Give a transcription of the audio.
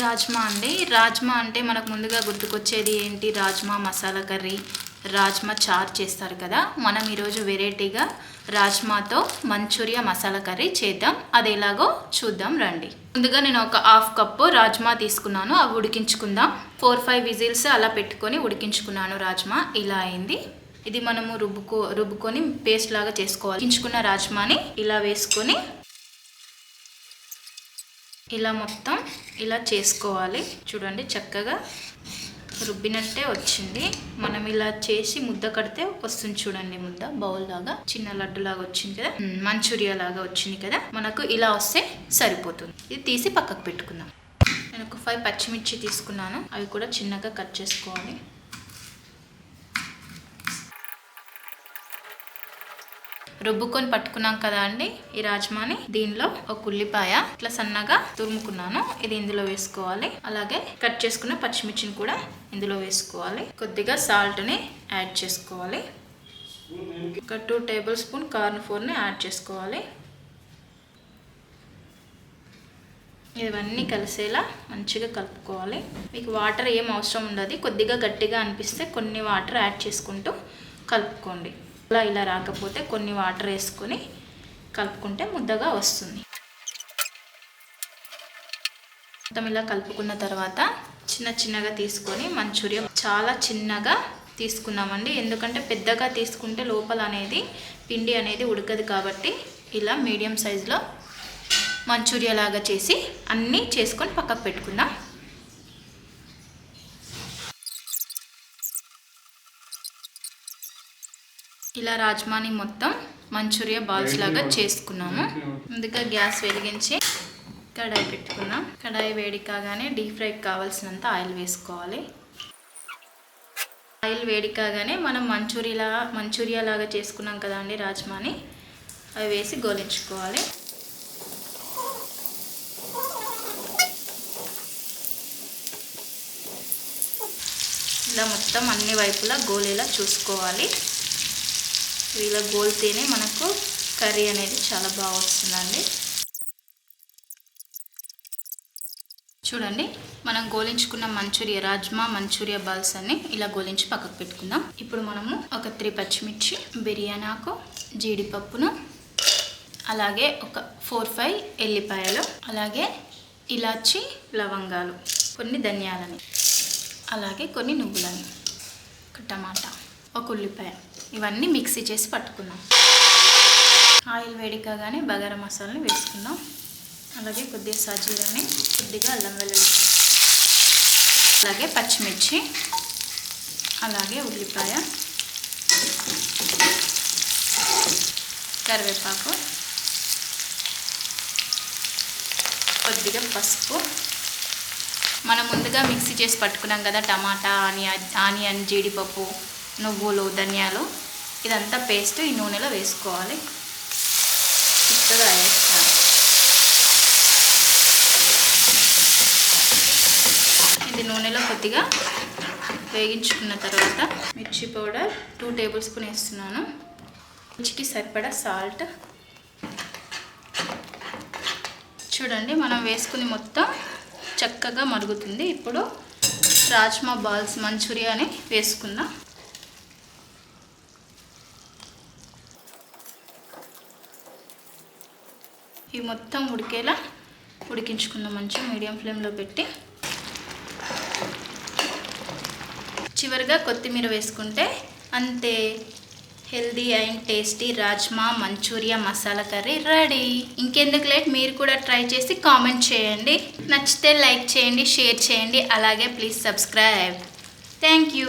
రాజ్మా అండి. రాజ్మా అంటే మనకు ముందుగా గుర్తుకొచ్చేది ఏంటి? రాజ్మా మసాలా కర్రీ, రాజ్మా చారు చేస్తారు కదా. మనం ఈరోజు వెరైటీగా రాజ్మాతో మంచూరియా మసాలా కర్రీ చేద్దాం. అది ఎలాగో చూద్దాం రండి. ముందుగా నేను ఒక హాఫ్ కప్పు రాజ్మా తీసుకున్నాను. అవి ఉడికించుకుందాం. 4-5 విజిల్స్ అలా పెట్టుకొని ఉడికించుకున్నాను. రాజ్మా ఇలా అయింది. ఇది మనము రుబ్బుకొని పేస్ట్ లాగా చేసుకోవాలి. ఉడికించుకున్న రాజ్మాని ఇలా వేసుకొని ఇలా మొత్తం ఇలా చేసుకోవాలి. చూడండి చక్కగా రుబ్బినట్టే వచ్చింది. మనం ఇలా చేసి ముద్ద కడితే వస్తుంది. చూడండి ముద్ద బౌల్ లాగా చిన్న లడ్డు లాగా వచ్చింది కదా, మంచూరియా లాగా వచ్చింది కదా. మనకు ఇలా వస్తే సరిపోతుంది. ఇది తీసి పక్కకు పెట్టుకుందాం. నేను ఒక 5 పచ్చిమిర్చి తీసుకున్నాను. అవి కూడా చిన్నగా కట్ చేసుకోవాలి. రుబ్బుకొని పట్టుకున్నాం కదా అండి ఈ రాజ్మాని. దీనిలో ఒక ఉల్లిపాయ ఇట్లా సన్నగా తురుముకున్నాను. ఇది ఇందులో వేసుకోవాలి. అలాగే కట్ చేసుకున్న పచ్చిమిర్చిని కూడా ఇందులో వేసుకోవాలి. కొద్దిగా సాల్ట్ని యాడ్ చేసుకోవాలి. ఒక 2 టేబుల్ స్పూన్ కార్న్ ఫ్లోర్ని యాడ్ చేసుకోవాలి. ఇవన్నీ కలిసేలా మంచిగా కలుపుకోవాలి. మీకు వాటర్ ఏం అవసరం ఉండదు. కొద్దిగా గట్టిగా అనిపిస్తే కొన్ని వాటర్ యాడ్ చేసుకుంటూ కలుపుకోండి. ఇలా రాకపోతే కొన్ని వాటర్ వేసుకొని కలుపుకుంటే ముద్దగా వస్తుంది. మొత్తం ఇలా కలుపుకున్న తర్వాత చిన్నగా తీసుకొని మంచూరియా చాలా చిన్నగా తీసుకున్నామండి. ఎందుకంటే పెద్దగా తీసుకుంటే లోపల అనేది పిండి అనేది ఉడకదు. కాబట్టి ఇలా మీడియం సైజులో మంచూరియా లాగా చేసి అన్నీ చేసుకొని పక్కకు పెట్టుకుందాం. ఇలా రాజ్మాని మొత్తం మంచూరియా బాల్స్ లాగా చేసుకున్నాము. ముందుగా గ్యాస్ వెలిగించి కడాయి పెట్టుకున్నాం. కడాయి వేడి కాగానే డీప్ ఫ్రైకి కావాల్సినంత ఆయిల్ వేసుకోవాలి. ఆయిల్ వేడి కాగానే మనం మంచూరియా లాగా చేసుకున్నాం కదా అండి రాజ్మాని, అవి వేసి గోలించుకోవాలి. ఇలా మొత్తం అన్ని వైపులా గోలేలా చూసుకోవాలి. ఇలా గోల్తేనే మనకు కర్రీ అనేది చాలా బాగా వస్తుందండి. చూడండి మనం గోలించుకున్న రాజ్మా మంచూరియా బాల్స్ అన్ని ఇలా గోలించి పక్కకు పెట్టుకుందాం. ఇప్పుడు మనము ఒక 3 పచ్చిమిర్చి, బిర్యానీ ఆకు, జీడిపప్పును, అలాగే ఒక 4-5 ఎల్లిపాయలు, అలాగే ఇలాచి, లవంగాలు, కొన్ని ధనియాలని, అలాగే కొన్ని నువ్వులని, ఒక టమాటా, ఒక ఉల్లిపాయ, ఇవన్నీ మిక్సీ చేసి పట్టుకుందాం. ఆయిల్ వేడి కాగానే బగారా మసాలాని వేసుకుందాం. అలాగే కొద్దిగా సాజీరాని, కొద్దిగా అల్లం వెల్లుల్లి పేస్ట్, అలాగే పచ్చిమిర్చి, అలాగే ఉల్లిపాయ, కరివేపాకు, కొద్దిగా పసుపు, మనం ముందుగా మిక్సీ చేసి పట్టుకున్నాం కదా టమాటా, ఆనియన్, జీడిపప్పు, నువ్వులు, ధనియాలు, ఇదంతా పేస్ట్ ఈ నూనెలో వేసుకోవాలి. చిక్కగా వేస్తాను. ఇది నూనెలో కొద్దిగా వేగించుకున్న తర్వాత మిర్చి పౌడర్ 2 టేబుల్ స్పూన్ వేస్తున్నాను. రుచికి సరిపడా సాల్ట్. చూడండి మనం వేసుకుని మొత్తం చక్కగా మరుగుతుంది. ఇప్పుడు రాజ్మా బాల్స్ మంచూరియాని వేసుకుందాం. ఇవి మొత్తం ఉడికేలా ఉడికించుకుందాం. మంచిగా మీడియం ఫ్లేమ్లో పెట్టి చివరిగా కొత్తిమీర వేసుకుంటే అంతే, healthy and tasty rajma Manchurian masala curry ready. ఇంకెందుకు లేట్, మీరు కూడా ట్రై చేసి కామెంట్ చేయండి. నచ్చితే లైక్ చేయండి, షేర్ చేయండి, అలాగే ప్లీజ్ సబ్స్క్రైబ్. Thank you.